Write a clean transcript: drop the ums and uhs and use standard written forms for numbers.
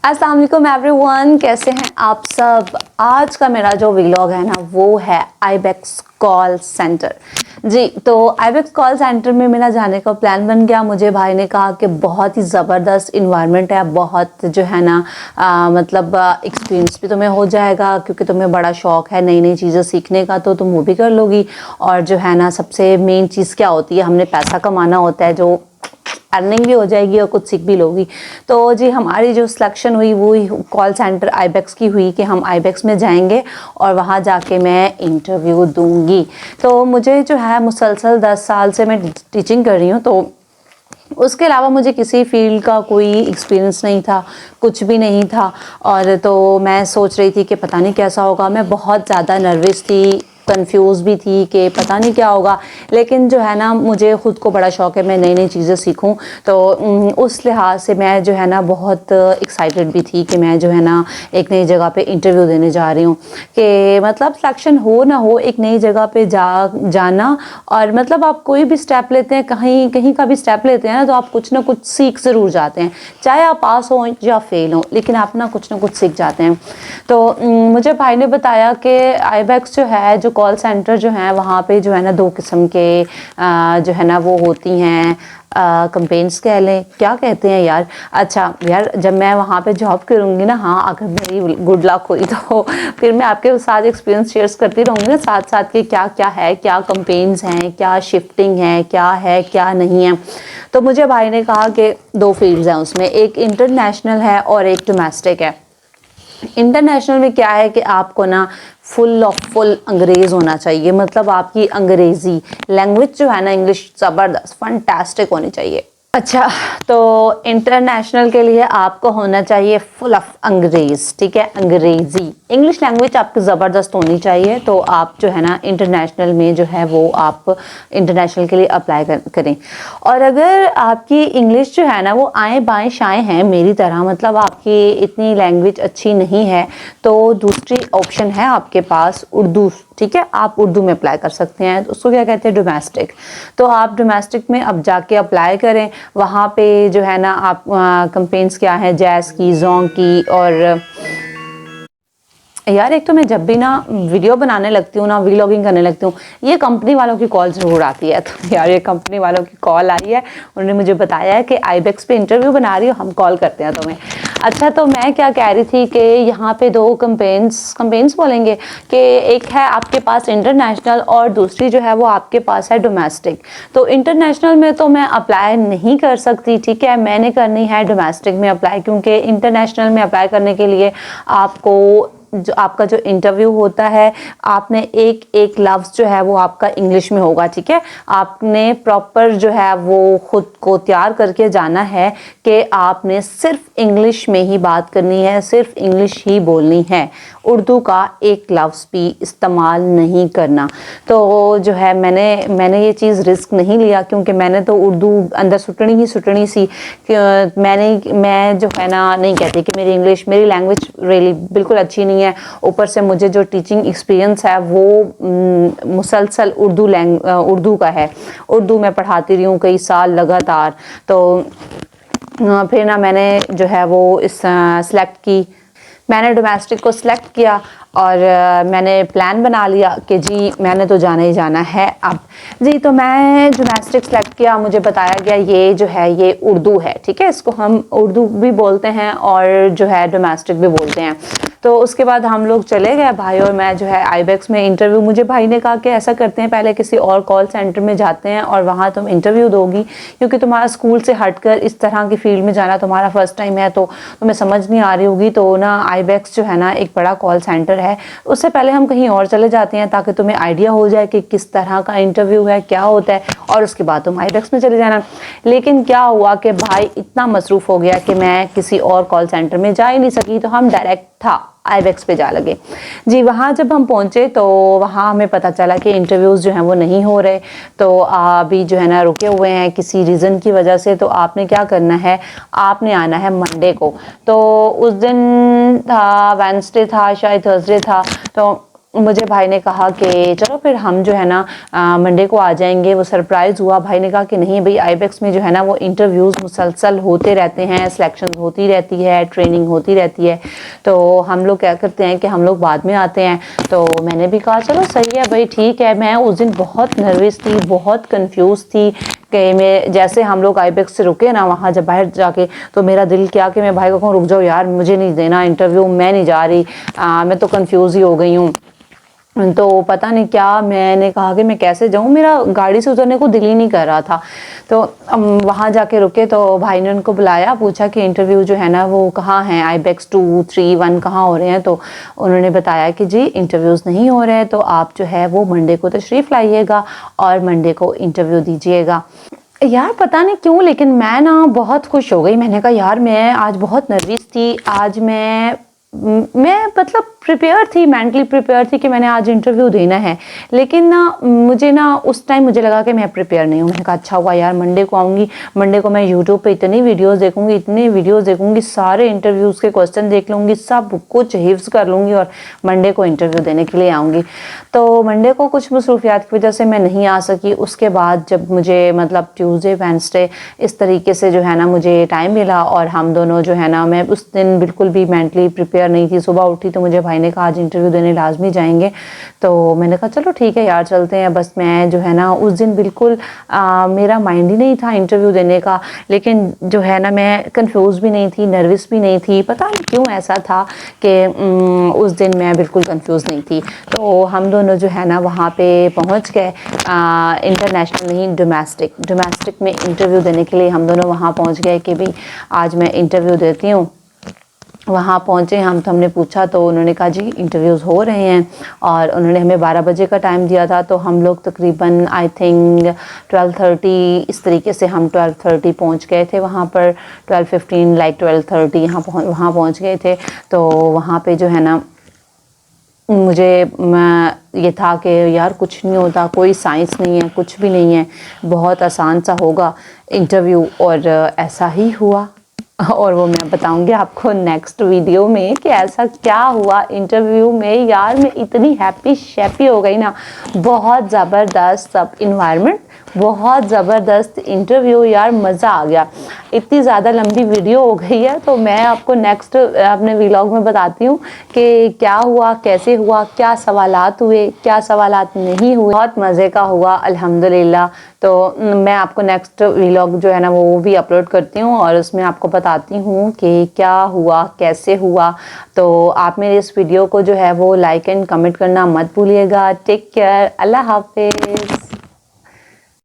अस्सलाम वालेकुम एवरीवन, कैसे हैं आप सब। आज का मेरा जो व्लॉग है ना वो है आईबेक्स कॉल सेंटर। जी, तो आईबेक्स कॉल सेंटर में मेरा जाने का प्लान बन गया। मुझे भाई ने कहा कि बहुत ही ज़बरदस्त इन्वायरमेंट है, बहुत जो है ना मतलब एक्सपीरियंस भी तुम्हें हो जाएगा क्योंकि तुम्हें बड़ा शौक़ है नई नई चीज़ें सीखने का, तो तुम वो भी कर लोगी। और जो है ना सबसे मेन चीज़ क्या होती है, हमने पैसा कमाना होता है, जो अर्निंग भी हो जाएगी और कुछ सीख भी लोगी। तो जी हमारी जो सिलेक्शन हुई वो कॉल सेंटर आईबेक्स की हुई कि हम आईबेक्स में जाएंगे और वहाँ जाके मैं इंटरव्यू दूंगी। तो मुझे जो है मुसलसल 10 साल से मैं टीचिंग कर रही हूँ, तो उसके अलावा मुझे किसी फील्ड का कोई एक्सपीरियंस नहीं था, कुछ भी नहीं था। और तो मैं सोच रही थी कि पता नहीं कैसा होगा। मैं बहुत ज़्यादा नर्वस थी, कंफ्यूज भी थी कि पता नहीं क्या होगा। लेकिन जो है ना मुझे ख़ुद को बड़ा शौक़ है मैं नई नई चीज़ें सीखूं, तो उस लिहाज से मैं जो है ना बहुत एक्साइटेड भी थी कि मैं जो है ना एक नई जगह पे इंटरव्यू देने जा रही हूँ। कि मतलब सिलेक्शन हो ना हो, एक नई जगह पे जाना और मतलब आप कोई भी स्टेप लेते हैं, कहीं का भी स्टेप लेते हैं ना, तो आप कुछ ना कुछ सीख ज़रूर जाते हैं। चाहे आप पास हो या फेल हो, लेकिन आप ना कुछ सीख जाते हैं। तो मुझे भाई ने बताया कि आईबेक्स जो है, जो कॉल सेंटर जो है वहाँ पे जो है ना 2 किस्म के जो है ना वो होती हैं कंपेन्स कह लें, क्या कहते हैं यार। अच्छा यार, जब मैं वहाँ पे जॉब करूँगी ना, हाँ अगर मेरी गुड लक हुई तो फिर मैं आपके साथ एक्सपीरियंस शेयर करती रहूँगी ना साथ साथ कि क्या क्या है, क्या कंपेन्स हैं, क्या शिफ्टिंग है क्या नहीं है। तो मुझे भाई ने कहा कि 2 फील्ड्स हैं उसमें, एक इंटरनेशनल है और एक डोमेस्टिक है। इंटरनेशनल में क्या है कि आपको ना फुल अंग्रेज़ होना चाहिए, मतलब आपकी अंग्रेज़ी लैंग्वेज जो है ना, इंग्लिश ज़बरदस्त फंटास्टिक होनी चाहिए। अच्छा, तो इंटरनेशनल के लिए आपको होना चाहिए फुल ऑफ अंग्रेज़, ठीक है, अंग्रेज़ी इंग्लिश लैंग्वेज आपकी ज़बरदस्त होनी चाहिए। तो आप जो है ना इंटरनेशनल में जो है वो आप इंटरनेशनल के लिए अप्लाई करें। और अगर आपकी इंग्लिश जो है ना वो आएँ बाएँ शाएँ हैं मेरी तरह, मतलब आपकी इतनी लैंग्वेज अच्छी नहीं है, तो दूसरी ऑप्शन है आपके पास उर्दू, ठीक है, आप उर्दू में अप्लाई कर सकते हैं। तो उसको क्या कहते हैं, डोमेस्टिक। तो आप डोमेस्टिक में अब जाके अप्लाई करें। वहाँ पे जो है ना आप कंपेन्स क्या है, जैज़ की, जोंग की। और यार एक तो मैं जब भी ना वीडियो बनाने लगती हूँ ना, व्लॉगिंग करने लगती हूँ, ये कंपनी वालों की कॉल ज़रूर आती है। तो यार ये कंपनी वालों की कॉल आई है, उन्होंने मुझे बताया है कि आईबेक्स पे इंटरव्यू बना रही हो, हम कॉल करते हैं तुम्हें। अच्छा, तो मैं क्या कह रही थी कि यहाँ पे 2 कंपेन्स बोलेंगे कि एक है आपके पास इंटरनेशनल और दूसरी जो है वो आपके पास है डोमेस्टिक। तो इंटरनेशनल में तो मैं अप्लाई नहीं कर सकती, ठीक है, मैंने करनी है डोमेस्टिक में अप्लाई, क्योंकि इंटरनेशनल में अप्लाई करने के लिए आपको जो आपका जो इंटरव्यू होता है, आपने एक एक लफ्ज़ जो है वो आपका इंग्लिश में होगा, ठीक है। आपने प्रॉपर जो है वो ख़ुद को तैयार करके जाना है कि आपने सिर्फ इंग्लिश में ही बात करनी है, सिर्फ इंग्लिश ही बोलनी है, उर्दू का एक लफ्ज़ भी इस्तेमाल नहीं करना। तो जो है मैंने ये चीज़ रिस्क नहीं लिया, क्योंकि मैंने तो उर्दू अंदर सुटनी सी कि मैं जो है ना नहीं कहती कि मेरी लैंग्वेज रियली बिल्कुल अच्छी नहीं है। ऊपर से मुझे जो टीचिंग एक्सपीरियंस है वो मुसलसल उर्दू का है, उर्दू में पढ़ाती रही हूँ कई साल लगातार। तो फिर ना मैंने जो है वो मैंने डोमेस्टिक को सिलेक्ट किया और मैंने प्लान बना लिया कि जी मैंने तो जाना ही जाना है अब। जी, तो मैं डोमेस्टिक सेलेक्ट किया। मुझे बताया गया ये जो है ये उर्दू है, ठीक है, इसको हम उर्दू भी बोलते हैं और जो है डोमेस्टिक भी बोलते हैं। तो उसके बाद हम लोग चले गए, भाई और मैं जो है आईबेक्स में इंटरव्यू। मुझे भाई ने कहा कि ऐसा करते हैं, पहले किसी और कॉल सेंटर में जाते हैं और वहाँ तुम इंटरव्यू दोगी, क्योंकि तुम्हारा स्कूल से हटकर इस तरह की फील्ड में जाना तुम्हारा फर्स्ट टाइम है, तो तुम्हें समझ नहीं आ रही होगी। तो ना आईबेक्स जो है ना एक बड़ा कॉल सेंटर है, उससे पहले हम कहीं और चले जाते हैं ताकि तुम्हें आइडिया हो जाए कि किस तरह का इंटरव्यू है, क्या होता है, और उसके बाद तुम आईबेक्स में चले जाना। लेकिन क्या हुआ कि भाई इतना मसरूफ़ हो गया कि मैं किसी और कॉल सेंटर में जा ही नहीं सकी, तो हम डायरेक्ट था आईबेक्स पे जा लगे। जी, वहाँ जब हम पहुँचे तो वहाँ हमें पता चला कि इंटरव्यूज़ जो हैं वो नहीं हो रहे, तो अभी जो है ना रुके हुए हैं किसी रीज़न की वजह से। तो आपने क्या करना है, आपने आना है मंडे को। तो उस दिन था वेडनेसडे था, शायद थर्सडे था, तो मुझे भाई ने कहा कि चलो फिर हम जो है ना मंडे को आ जाएंगे। वो सरप्राइज़ हुआ। भाई ने कहा कि नहीं भाई, आईबेक्स में जो है ना वो इंटरव्यूज़ मुसलसल होते रहते हैं, सिलेक्शन होती रहती है, ट्रेनिंग होती रहती है, तो हम लोग क्या करते हैं कि हम लोग बाद में आते हैं। तो मैंने भी कहा चलो सही है भाई, ठीक है। मैं उस दिन बहुत नर्वस थी, बहुत कंफ्यूज थी कि मैं, जैसे हम लोग आईबेक्स से रुके ना वहाँ जब बाहर जाके, तो मेरा दिल क्या कि मैं भाई को कहूँ रुक जाओ यार, मुझे नहीं देना इंटरव्यू, मैं नहीं जा रही, मैं तो कंफ्यूज ही हो गई हूँ। तो पता नहीं क्या, मैंने कहा कि मैं कैसे जाऊँ, मेरा गाड़ी से उतरने को दिल ही नहीं कर रहा था। तो वहाँ जाके रुके तो भाई ने उनको बुलाया, पूछा कि इंटरव्यू जो है ना वो कहाँ है, आईबेक्स 2, 3, 1 कहाँ हो रहे हैं। तो उन्होंने बताया कि जी इंटरव्यूज़ नहीं हो रहे हैं, तो आप जो है वो मंडे को तशरीफ़ लाइएगा और मंडे को इंटरव्यू दीजिएगा। यार पता नहीं क्यों, लेकिन मैं ना बहुत खुश हो गई। मैंने कहा यार मैं आज बहुत नर्वस थी, आज मैं मतलब प्रिपेयर थी, मेंटली प्रिपेयर थी कि मैंने आज इंटरव्यू देना है, लेकिन ना मुझे ना उस टाइम मुझे लगा कि मैं प्रिपेयर नहीं हूँ। मैंने कहा अच्छा हुआ यार, मंडे को आऊँगी, मंडे को मैं यूट्यूब पे इतनी वीडियोस देखूँगी, इतने वीडियोस देखूँगी, सारे इंटरव्यूज़ के क्वेश्चन देख लूँगी, सब कुछ हिफ्ज़ कर लूँगी और मंडे को इंटरव्यू देने के लिए आऊँगी। तो मंडे को कुछ मसरूफियात की वजह से मैं नहीं आ सकी। उसके बाद जब मुझे मतलब ट्यूसडे, वेडनेसडे इस तरीके से जो है ना मुझे टाइम मिला, और हम दोनों जो है ना, मैं उस दिन बिल्कुल भी मेंटली प्रिपेयर नहीं थी। सुबह उठी तो मुझे भाई ने कहा आज इंटरव्यू देने लाजमी जाएंगे, तो मैंने कहा चलो ठीक है यार चलते हैं। बस मैं जो है ना उस दिन बिल्कुल मेरा माइंड ही नहीं था इंटरव्यू देने का, लेकिन जो है ना मैं कंफ्यूज भी नहीं थी, नर्वस भी नहीं थी। पता नहीं क्यों ऐसा था कि उस दिन मैं बिल्कुल कंफ्यूज नहीं थी। तो हम दोनों जो है ना वहाँ पे पहुँच गए, इंटरनेशनल नहीं, डोमेस्टिक में इंटरव्यू देने के लिए हम दोनों वहाँ पहुँच गए कि भाई आज मैं इंटरव्यू देती हूँ। वहाँ पहुँचे हम, तो हमने पूछा तो उन्होंने कहा जी इंटरव्यूज़ हो रहे हैं, और उन्होंने हमें 12 बजे का टाइम दिया था। तो हम लोग तकरीबन आई थिंक 12:30 इस तरीके से हम 12:30 पहुँच गए थे वहाँ पर, 12:15 लाइक 12:30 वहाँ पहुँच गए थे। तो वहाँ पे जो है ना मुझे ये था कि यार कुछ नहीं होता, कोई साइंस नहीं है, कुछ भी नहीं है, बहुत आसान सा होगा इंटरव्यू, और ऐसा ही हुआ। और वो मैं बताऊंगी आपको नेक्स्ट वीडियो में कि ऐसा क्या हुआ इंटरव्यू में। यार मैं इतनी हैप्पी शैपी हो गई ना, बहुत ज़बरदस्त सब इन्वायरमेंट, बहुत ज़बरदस्त इंटरव्यू, यार मज़ा आ गया। इतनी ज़्यादा लंबी वीडियो हो गई है, तो मैं आपको नेक्स्ट अपने व्लॉग में बताती हूँ कि क्या हुआ, कैसे हुआ, क्या सवालात हुए, क्या सवालात नहीं हुए। बहुत मज़े का हुआ अल्हम्दुलिल्लाह। तो मैं आपको नेक्स्ट व्लॉग जो है ना वो भी अपलोड करती हूँ, और उसमें आपको बताती हूँ कि क्या हुआ, कैसे हुआ। तो आप मेरे इस वीडियो को जो है वो लाइक एंड कमेंट करना मत भूलिएगा। टेक केयर, अल्लाह हाफिज़।